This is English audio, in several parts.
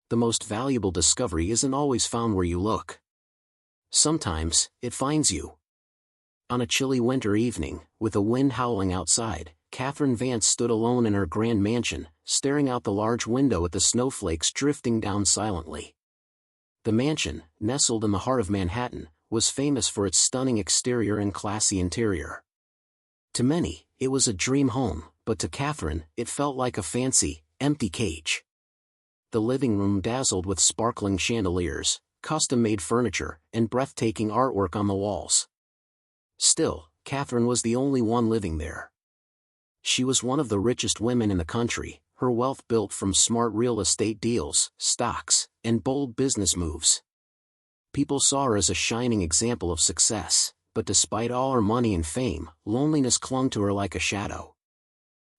the most valuable discovery isn't always found where you look. Sometimes, it finds you. On a chilly winter evening, with the wind howling outside, Catherine Vance stood alone in her grand mansion, staring out the large window at the snowflakes drifting down silently. The mansion, nestled in the heart of Manhattan, was famous for its stunning exterior and classy interior. To many, it was a dream home, but to Catherine, it felt like a fancy, empty cage. The living room dazzled with sparkling chandeliers, custom-made furniture, and breathtaking artwork on the walls. Still, Catherine was the only one living there. She was one of the richest women in the country, her wealth built from smart real estate deals, stocks, and bold business moves. People saw her as a shining example of success, but despite all her money and fame, loneliness clung to her like a shadow.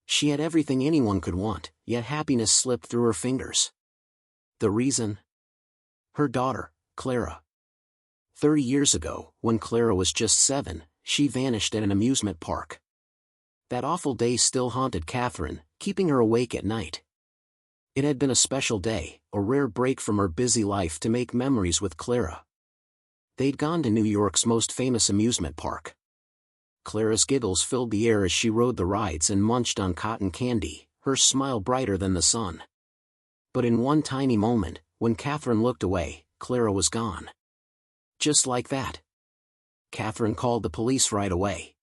She had everything anyone could want, yet happiness slipped through her fingers. The reason? Her daughter, Clara. 30 years ago, when Clara was just 7, she vanished at an amusement park. That awful day still haunted Catherine, keeping her awake at night. It had been a special day, a rare break from her busy life to make memories with Clara. They'd gone to New York's most famous amusement park. Clara's giggles filled the air as she rode the rides and munched on cotton candy, her smile brighter than the sun. But in one tiny moment, when Catherine looked away, Clara was gone. Just like that. Catherine called the police right away.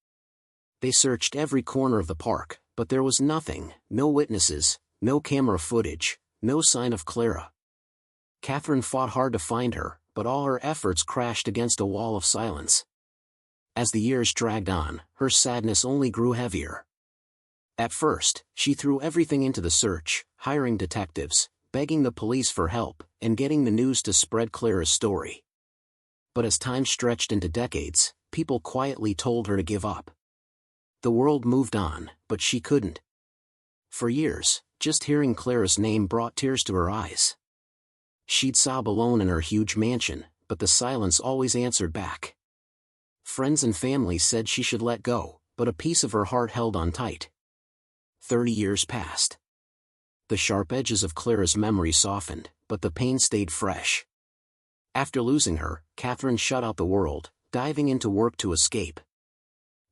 They searched every corner of the park, but there was nothing, no witnesses, no camera footage, no sign of Clara. Catherine fought hard to find her, but all her efforts crashed against a wall of silence. As the years dragged on, her sadness only grew heavier. At first, she threw everything into the search, hiring detectives, begging the police for help, and getting the news to spread Clara's story. But as time stretched into decades, people quietly told her to give up. The world moved on, but she couldn't. For years, just hearing Clara's name brought tears to her eyes. She'd sob alone in her huge mansion, but the silence always answered back. Friends and family said she should let go, but a piece of her heart held on tight. 30 years passed. The sharp edges of Clara's memory softened, but the pain stayed fresh. After losing her, Catherine shut out the world, diving into work to escape.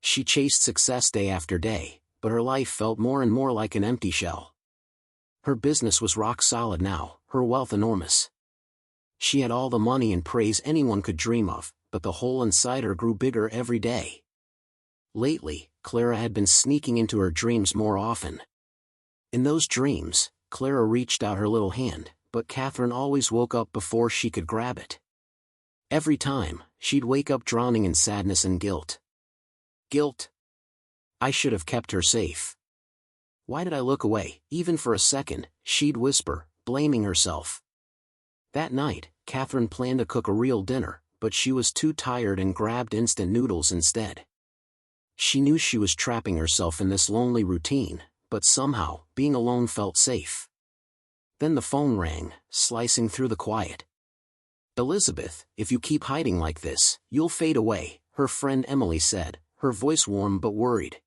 She chased success day after day, but her life felt more and more like an empty shell. Her business was rock solid now, her wealth enormous. She had all the money and praise anyone could dream of, but the hole inside her grew bigger every day. Lately, Clara had been sneaking into her dreams more often. In those dreams, Clara reached out her little hand, but Catherine always woke up before she could grab it. Every time, she'd wake up drowning in sadness and guilt. Guilt? I should have kept her safe. Why did I look away, even for a second, she'd whisper, blaming herself. That night, Catherine planned to cook a real dinner, but she was too tired and grabbed instant noodles instead. She knew she was trapping herself in this lonely routine, but somehow, being alone felt safe. Then the phone rang, slicing through the quiet. "Elizabeth, if you keep hiding like this, you'll fade away," her friend Emily said, her voice warm but worried.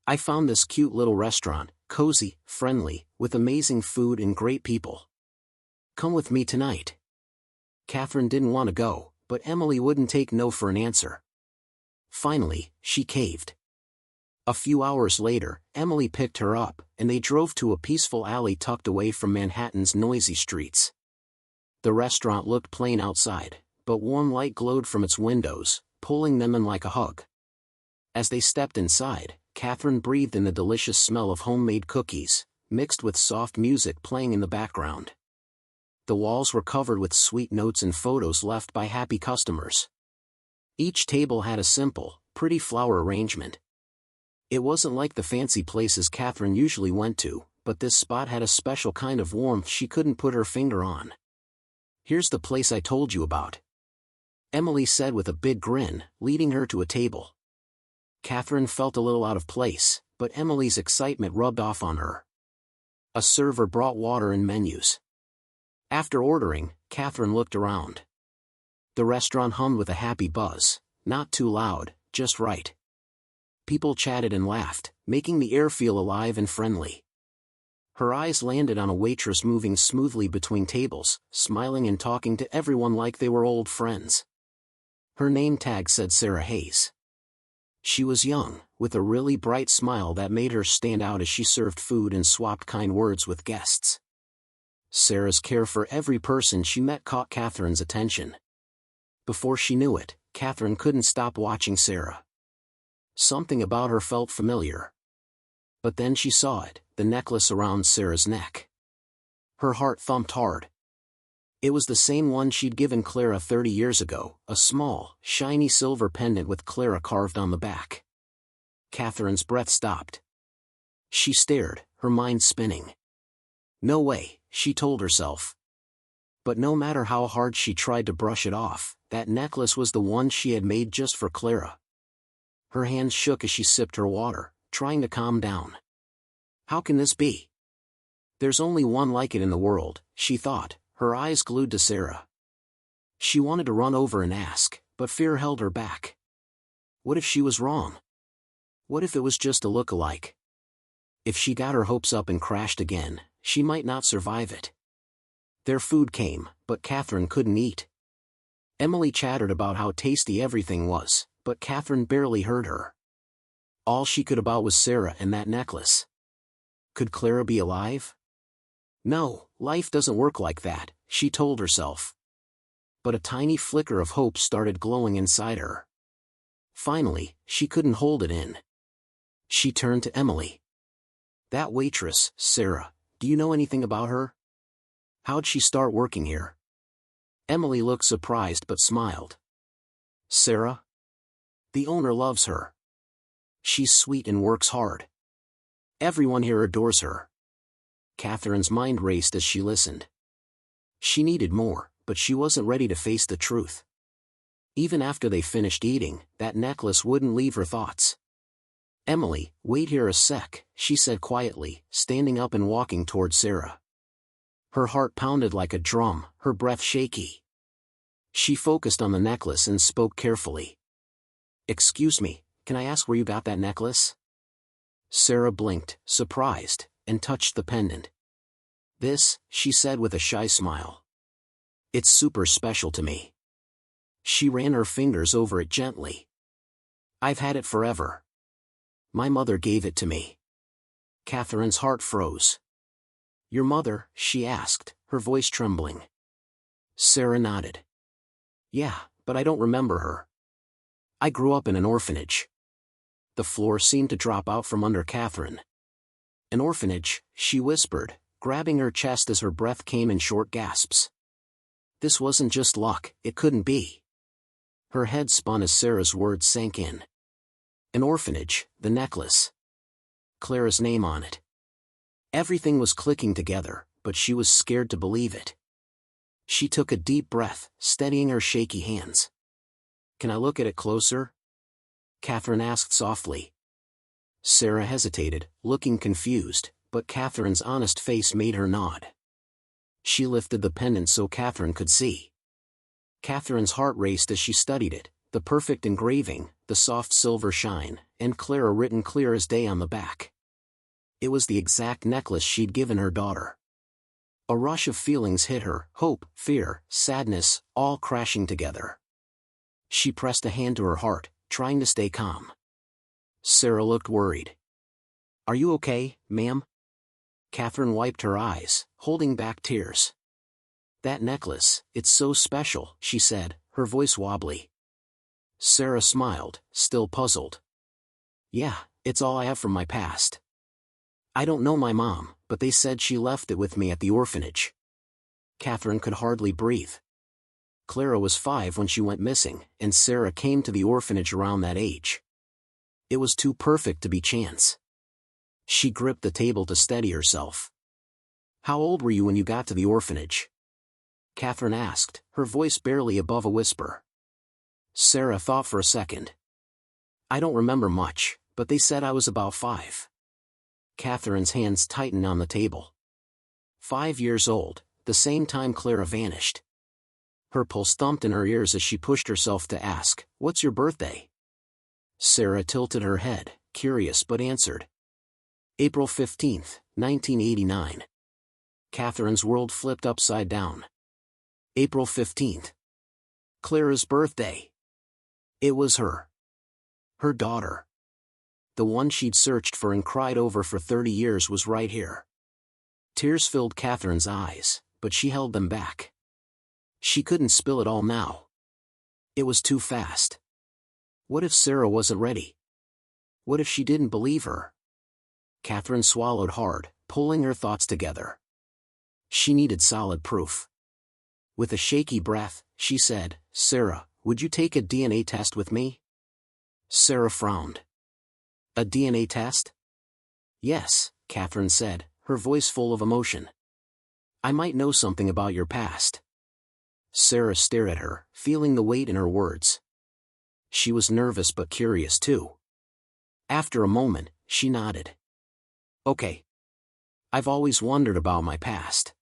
"I found this cute little restaurant, cozy, friendly, with amazing food and great people. Come with me tonight." Catherine didn't want to go, but Emily wouldn't take no for an answer. Finally, she caved. A few hours later, Emily picked her up, and they drove to a peaceful alley tucked away from Manhattan's noisy streets. The restaurant looked plain outside, but warm light glowed from its windows, pulling them in like a hug. As they stepped inside, Catherine breathed in the delicious smell of homemade cookies, mixed with soft music playing in the background. The walls were covered with sweet notes and photos left by happy customers. Each table had a simple, pretty flower arrangement. It wasn't like the fancy places Catherine usually went to, but this spot had a special kind of warmth she couldn't put her finger on. "Here's the place I told you about," Emily said with a big grin, leading her to a table. Catherine felt a little out of place, but Emily's excitement rubbed off on her. A server brought water and menus. After ordering, Catherine looked around. The restaurant hummed with a happy buzz, not too loud, just right. People chatted and laughed, making the air feel alive and friendly. Her eyes landed on a waitress moving smoothly between tables, smiling and talking to everyone like they were old friends. Her name tag said Sarah Hayes. She was young, with a really bright smile that made her stand out as she served food and swapped kind words with guests. Sarah's care for every person she met caught Catherine's attention. Before she knew it, Catherine couldn't stop watching Sarah. Something about her felt familiar. But then she saw it, the necklace around Sarah's neck. Her heart thumped hard. It was the same one she'd given Clara 30 years ago, a small, shiny silver pendant with Clara carved on the back. Catherine's breath stopped. She stared, her mind spinning. No way, she told herself. But no matter how hard she tried to brush it off, that necklace was the one she had made just for Clara. Her hands shook as she sipped her water, trying to calm down. How can this be? There's only one like it in the world, she thought, her eyes glued to Sarah. She wanted to run over and ask, but fear held her back. What if she was wrong? What if it was just a look-alike? If she got her hopes up and crashed again, she might not survive it. Their food came, but Catherine couldn't eat. Emily chattered about how tasty everything was, but Catherine barely heard her. All she could about was Sarah and that necklace. Could Clara be alive? No, life doesn't work like that, she told herself. But a tiny flicker of hope started glowing inside her. Finally, she couldn't hold it in. She turned to Emily. That waitress, Sarah, do you know anything about her? How'd she start working here? Emily looked surprised but smiled. Sarah? The owner loves her. She's sweet and works hard. Everyone here adores her. Catherine's mind raced as she listened. She needed more, but she wasn't ready to face the truth. Even after they finished eating, that necklace wouldn't leave her thoughts. Emily, wait here a sec, she said quietly, standing up and walking toward Sarah. Her heart pounded like a drum, her breath shaky. She focused on the necklace and spoke carefully. Excuse me, can I ask where you got that necklace? Sarah blinked, surprised, and touched the pendant. This, she said with a shy smile. It's super special to me. She ran her fingers over it gently. I've had it forever. My mother gave it to me. Catherine's heart froze. Your mother? She asked, her voice trembling. Sarah nodded. Yeah, but I don't remember her. I grew up in an orphanage. The floor seemed to drop out from under Catherine. An orphanage, she whispered, grabbing her chest as her breath came in short gasps. This wasn't just luck, it couldn't be. Her head spun as Sarah's words sank in. An orphanage, the necklace. Clara's name on it. Everything was clicking together, but she was scared to believe it. She took a deep breath, steadying her shaky hands. Can I look at it closer? Catherine asked softly. Sarah hesitated, looking confused, but Catherine's honest face made her nod. She lifted the pendant so Catherine could see. Catherine's heart raced as she studied it, the perfect engraving, the soft silver shine, and Clara written clear as day on the back. It was the exact necklace she'd given her daughter. A rush of feelings hit her, hope, fear, sadness, all crashing together. She pressed a hand to her heart, trying to stay calm. Sarah looked worried. Are you okay, ma'am? Catherine wiped her eyes, holding back tears. That necklace, it's so special, she said, her voice wobbly. Sarah smiled, still puzzled. Yeah, it's all I have from my past. I don't know my mom, but they said she left it with me at the orphanage. Catherine could hardly breathe. Clara was 5 when she went missing, and Sarah came to the orphanage around that age. It was too perfect to be chance. She gripped the table to steady herself. How old were you when you got to the orphanage? Catherine asked, her voice barely above a whisper. Sarah thought for a second. I don't remember much, but they said I was about 5. Catherine's hands tightened on the table. 5 years old, the same time Clara vanished. Her pulse thumped in her ears as she pushed herself to ask, What's your birthday? Sarah tilted her head, curious but answered. April 15, 1989. Catherine's world flipped upside down. April 15th. Clara's birthday. It was her. Her daughter. The one she'd searched for and cried over for 30 years was right here. Tears filled Catherine's eyes, but she held them back. She couldn't spill it all now. It was too fast. What if Sarah wasn't ready? What if she didn't believe her? Catherine swallowed hard, pulling her thoughts together. She needed solid proof. With a shaky breath, she said, "Sarah, would you take a DNA test with me?" Sarah frowned. "A DNA test?" "Yes," Catherine said, her voice full of emotion. "I might know something about your past." Sarah stared at her, feeling the weight in her words. She was nervous but curious too. After a moment, she nodded. "Okay. I've always wondered about my past."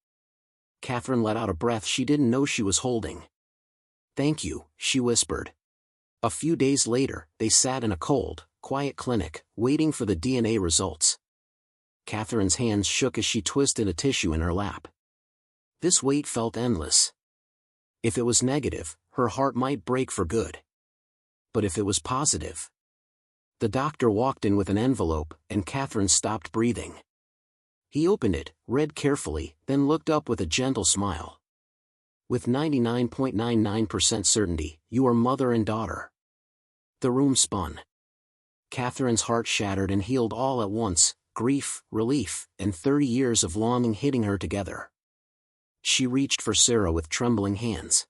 Catherine let out a breath she didn't know she was holding. "Thank you," she whispered. A few days later, they sat in a cold, quiet clinic, waiting for the DNA results. Catherine's hands shook as she twisted a tissue in her lap. This wait felt endless. If it was negative, her heart might break for good. But if it was positive... The doctor walked in with an envelope, and Catherine stopped breathing. He opened it, read carefully, then looked up with a gentle smile. "With 99.99% certainty, you are mother and daughter." The room spun. Catherine's heart shattered and healed all at once, grief, relief, and 30 years of longing hitting her together. She reached for Sarah with trembling hands.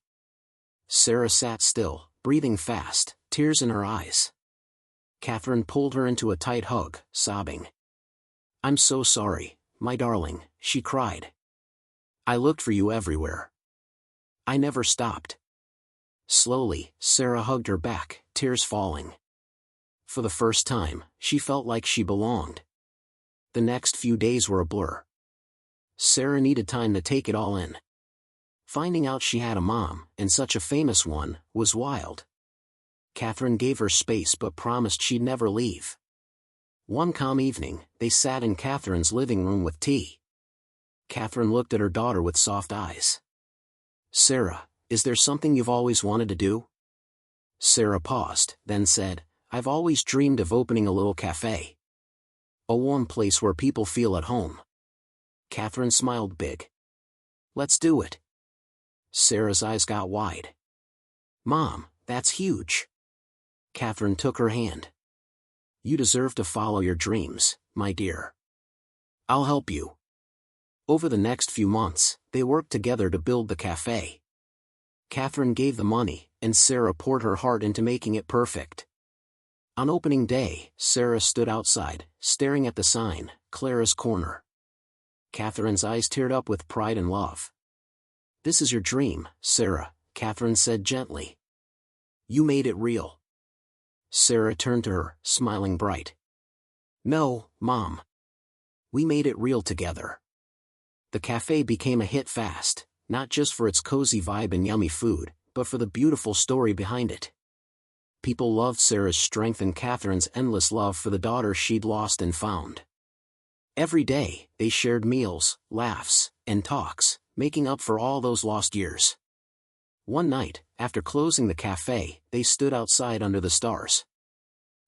Sarah sat still, breathing fast, tears in her eyes. Catherine pulled her into a tight hug, sobbing. "I'm so sorry, my darling," she cried. "I looked for you everywhere. I never stopped." Slowly, Sarah hugged her back, tears falling. For the first time, she felt like she belonged. The next few days were a blur. Sarah needed time to take it all in. Finding out she had a mom, and such a famous one, was wild. Catherine gave her space but promised she'd never leave. One calm evening, they sat in Catherine's living room with tea. Catherine looked at her daughter with soft eyes. "Sarah, is there something you've always wanted to do?" Sarah paused, then said, "I've always dreamed of opening a little cafe. A warm place where people feel at home." Catherine smiled big. "Let's do it." Sarah's eyes got wide. "Mom, that's huge." Catherine took her hand. "You deserve to follow your dreams, my dear. I'll help you." Over the next few months, they worked together to build the cafe. Catherine gave the money, and Sarah poured her heart into making it perfect. On opening day, Sarah stood outside, staring at the sign, "Clara's Corner." Catherine's eyes teared up with pride and love. "This is your dream, Sarah," Catherine said gently. "You made it real." Sarah turned to her, smiling bright. "No, Mom. We made it real together." The cafe became a hit fast, not just for its cozy vibe and yummy food, but for the beautiful story behind it. People loved Sarah's strength and Catherine's endless love for the daughter she'd lost and found. Every day, they shared meals, laughs, and talks, making up for all those lost years. One night, after closing the cafe, they stood outside under the stars.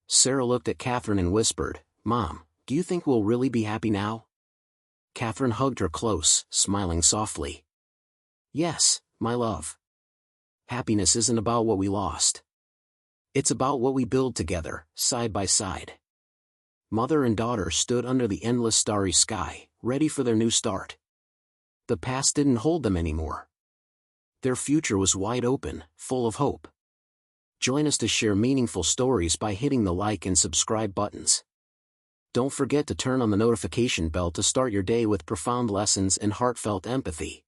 Sarah looked at Catherine and whispered, "Mom, do you think we'll really be happy now?" Catherine hugged her close, smiling softly. "Yes, my love. Happiness isn't about what we lost. It's about what we build together, side by side." Mother and daughter stood under the endless starry sky, ready for their new start. The past didn't hold them anymore. Their future was wide open, full of hope. Join us to share meaningful stories by hitting the like and subscribe buttons. Don't forget to turn on the notification bell to start your day with profound lessons and heartfelt empathy.